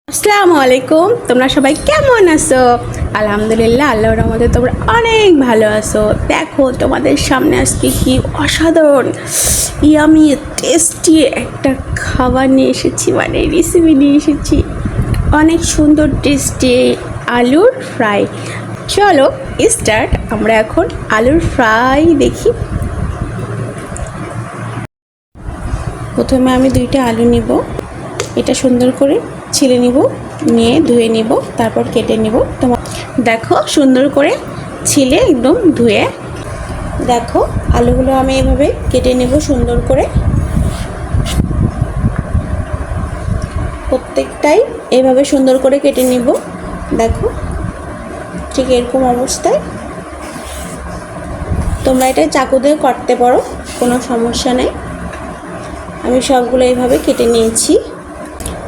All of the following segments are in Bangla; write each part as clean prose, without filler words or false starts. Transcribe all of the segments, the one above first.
আসসালামু আলাইকুম। তোমরা সবাই কেমন আছো? আলহামদুলিল্লাহ, আল্লাহর রহমতে তোমরা অনেক ভালো আছো। দেখো তোমাদের সামনে আজকে কি অসাধারণ ইয়ামি টেস্টি একটা খাবার নিয়ে এসেছি, মানে রেসিপি নিয়ে এসেছি। অনেক সুন্দর টেস্টি আলুর ফ্রাই। চলো স্টার্ট। আমরা এখন আলুর ফ্রাই দেখি। প্রথমে আমি 2টা আলু নিব, এটা সুন্দর করে ছিলে নিব, নিয়ে ধুয়ে নিব, তারপর কেটে নিব। তোমার দেখো সুন্দর করে ছিলে একদম ধুয়ে। দেখো আলুগুলো আমি এভাবে কেটে নেব সুন্দর করে, প্রত্যেকটাই এভাবে সুন্দর করে কেটে নিব। দেখো ঠিক এরকম অবস্থায়। তোমরা এটা চাকু দিয়ে কাটতে পারো, কোনো সমস্যা নেই। আমি সবগুলো এইভাবে কেটে নিয়েছি।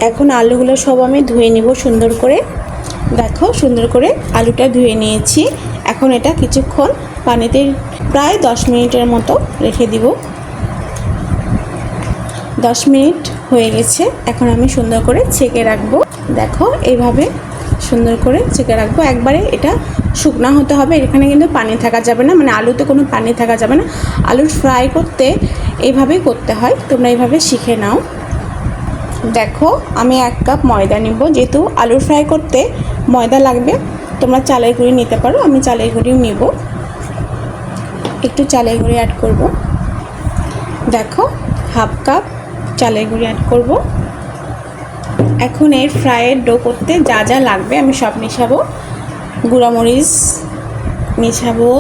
এখন আলুগুলো সব আমি ধুয়ে নিব সুন্দর করে। দেখো সুন্দর করে আলুটা ধুয়ে নিয়েছি। এখন এটা কিছুক্ষণ পানিতে প্রায় 10 মিনিটের মতো রেখে দিব। 10 মিনিট হয়ে গেছে। এখন আমি সুন্দর করে ছেঁকে রাখবো। দেখো এইভাবে সুন্দর করে ছেঁকে রাখবো। একবারে এটা শুকনা হতে হবে, এখানে কিন্তু পানি থাকা যাবে না, মানে আলুতে কোনো পানি থাকা যাবে না। আলুর ফ্রাই করতে এইভাবেই করতে হয়, তোমরা এইভাবে শিখে নাও। দেখো আমি 1 কাপ ময়দা নিব, যেহেতু আলুর ফ্রাই করতে ময়দা লাগবে। তোমরা চালের গুঁড়ি নিতে পারো, আমি চালের গুঁড়িও নিব। একটু চালের গুঁড়ি অ্যাড করব। দেখো 1/2 কাপ চালের গুঁড়ি অ্যাড করব। এখন এই ফ্রাইয়ের ডো করতে যা যা লাগবে আমি সব মেশাবো। গুঁড়ামরিচ মেশাবো,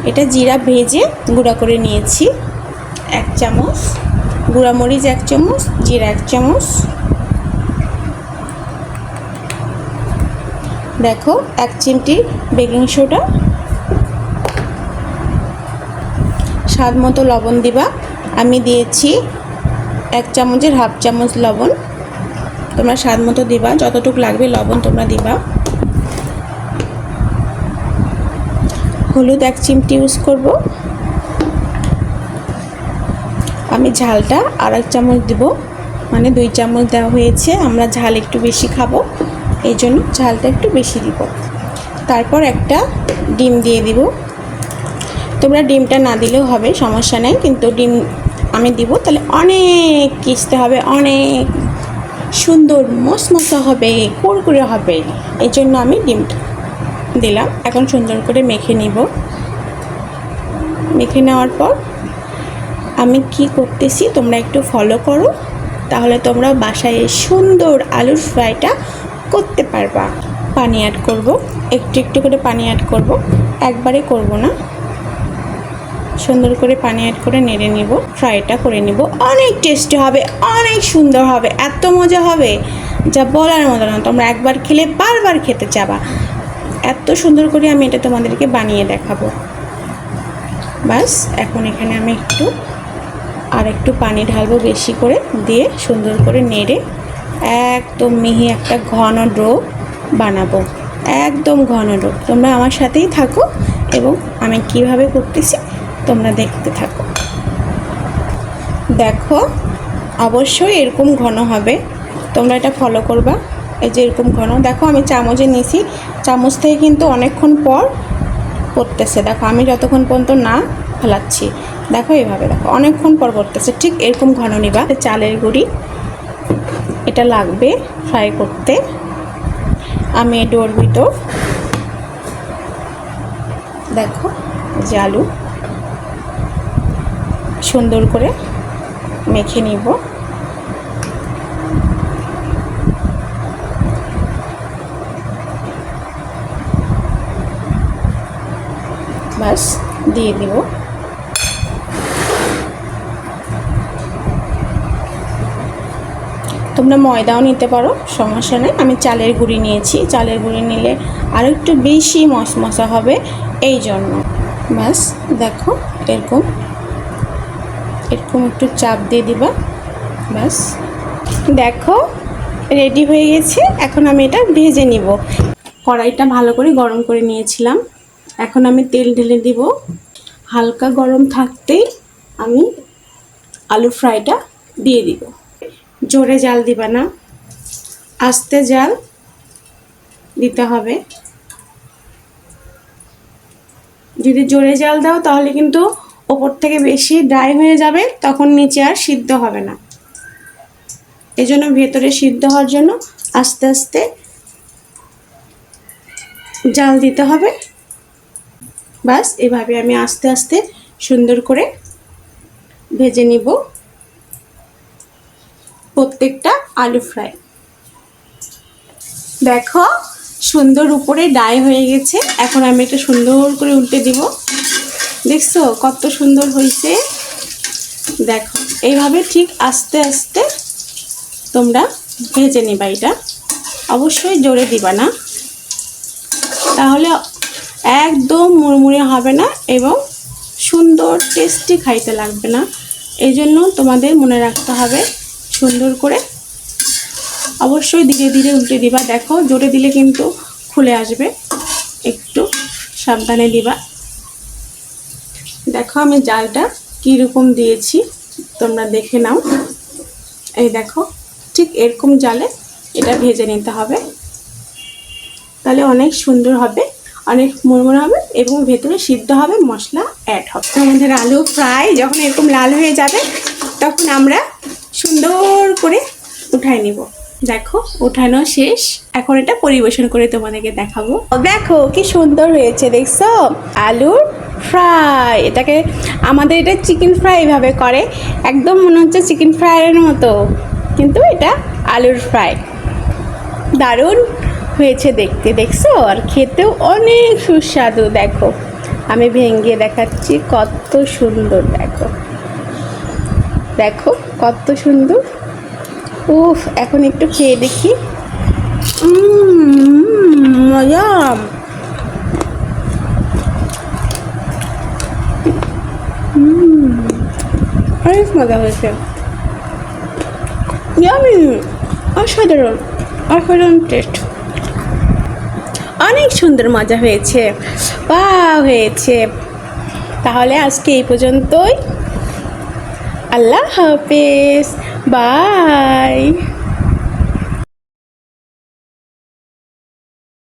এটা জিরা ভেজে গুঁড়া করে নিয়েছি 1 চামচ, গুঁড়ামরিচ 1 চামচ, জিরা 1 চামচ। দেখো 1 চিমটি বেকিং সোডা, স্বাদ মতো লবণ দিবা। আমি দিয়েছি 1 চামচের 1/2 চামচ লবণ। তোমরা স্বাদ মতো দিবা, যতটুকু লাগবে লবণ তোমরা দিবা। হলুদ 1 চিমটি ইউজ করব। আমি ঝালটা 1/2 চামচ দিব, মানে 2 চামচ দেওয়া হয়েছে। আমরা ঝাল একটু বেশি খাবো, এই জন্য ঝালটা একটু বেশি দিব। তারপর একটা ডিম দিয়ে দিব। তোমরা ডিমটা না দিলেও হবে, সমস্যা নেই, কিন্তু ডিম আমি দিব, তাহলে অনেক কিস্তে হবে, অনেক সুন্দর মশমশা হবে, কুরকুরে হবে, এই জন্য আমি ডিমটা দিলাম। এখন সুন্দর করে মেখে নিব। মেখে নেওয়ার পর আমি কি করতেছি তোমরা একটু ফলো করো, তাহলে তোমরা বাসায় সুন্দর আলুর ফ্রাইটা করতে পারবা। পানি অ্যাড করব, একটু একটু করে পানি অ্যাড করব, একবারে করব না। সুন্দর করে পানি অ্যাড করে নেড়ে নিব, ফ্রাইটা করে নিব। অনেক টেস্টি হবে, অনেক সুন্দর হবে, এত মজা হবে যা বলার মতো না। তোমরা একবার খেলে বারবার খেতে চাবা, এত সুন্দর করে আমি এটা তোমাদেরকে বানিয়ে দেখাবো। বাস এখন এখানে আমি একটু পানি ঢালবো বেশি করে, দিয়ে সুন্দর করে নেড়ে একদম মিহি একটা ঘন ডো বানাবো, একদম ঘন ডো। তোমরা আমার সাথেই থাকো এবং আমি কিভাবে করতেছি তোমরা দেখতে থাকো। দেখো অবশ্যই এরকম ঘন হবে, তোমরা এটা ফলো করবা। এই যে এরকম ঘন, দেখো আমি চামচে নিয়েছি, চামচ থেকে কিন্তু অনেকক্ষণ পর করতেছে। দেখো আমি যতক্ষণ পর্যন্ত না ফেলাচ্ছি, দেখো এইভাবে, দেখো অনেকক্ষণ পর করতেছে। ঠিক এরকম ঘন নিবা। চালের গুঁড়ি এটা লাগবে ফ্রাই করতে। আমি ডোর ভিতর দেখো যে আলু সুন্দর করে মেখে নিব। বাস দিয়ে দিব। তোমরা ময়দাও নিতে পারো, সমস্যা নেই। আমি চালের গুঁড়ি নিয়েছি, চালের গুঁড়ি নিলে আরও একটু বেশি মশমশা হবে, এই জন্য। বাস দেখো এরকম একটু চাপ দিয়ে দিবা। বাস দেখো রেডি হয়ে গেছে। এখন আমি এটা ভেজে নিব। কড়াইটা ভালো করে গরম করে নিয়েছিলাম, এখন আমি তেল ঢেলে দিব। হালকা গরম থাকতেই আমি আলু ফ্রাইটা দিয়ে দিব। জোরে জাল দিবা না, আস্তে জাল দিতে হবে। যদি জোরে জাল দাও তাহলে কিন্তু ওপর থেকে বেশি ড্রাই হয়ে যাবে, তখন নিচে আর সিদ্ধ হবে না। এজন্য ভেতরে সিদ্ধ হওয়ার জন্য আস্তে আস্তে জাল দিতে হবে। বাস এভাবে আমি আস্তে আস্তে সুন্দর করে ভেজে নিব প্রত্যেকটা আলু ফ্রাই। দেখো সুন্দর উপরে ডাই হয়ে গেছে। এখন আমি এটা সুন্দর করে উল্টে দিব। দেখছো কত সুন্দর হয়েছে। দেখো এইভাবে ঠিক আস্তে আস্তে তোমরা ভেজে নিবা। এটা অবশ্যই জোরে দিবা না, তাহলে একদম মুড়মুড়ে হবে না এবং সুন্দর টেস্টি খাইতে লাগবে না। এই জন্য তোমাদের মনে রাখতে হবে সুন্দর করে অবশ্যই ধীরে ধীরে উল্টে দিবা। দেখো জোরে দিলে কিন্তু খুলে আসবে, একটু সাবধানে দিবা। দেখো আমি জালটা কীরকম দিয়েছি তোমরা দেখে নাও। এই দেখো ঠিক এরকম জালে এটা ভেজে নিতে হবে, তাহলে অনেক সুন্দর হবে, অনেক মুড়মুড়ে হবে এবং ভেতরে সিদ্ধ হবে, মশলা অ্যাড হবে। আমাদের আলু ফ্রাই যখন এরকম লাল হয়ে যাবে তখন আমরা সুন্দর করে উঠাই নিব। দেখো উঠানো শেষ, এখন এটা পরিবেশন করে তোমাদেরকে দেখাবো। দেখো কি সুন্দর হয়েছে, দেখছো আলুর ফ্রাই। এটাকে আমাদের এটা চিকেন ফ্রাই এভাবে করে, একদম মনে হচ্ছে চিকেন ফ্রাইয়ের মতো, কিন্তু এটা আলুর ফ্রাই। দারুণ হয়েছে দেখতে, দেখছো, আর খেতেও অনেক সুস্বাদু। দেখো আমি ভেঙে দেখাচ্ছি, কত সুন্দর। দেখো দেখো কত সুন্দর। উফ, এখন একটু খেয়ে দেখি। মজা। অনেক মজা হয়েছে, অসাধারণ অসাধারণ টেস্ট, অনেক সুন্দর মজা হয়েছে, হয়েছে। তাহলে আজকে এই পর্যন্তই। আল্লাহ হাফেজ, বাই।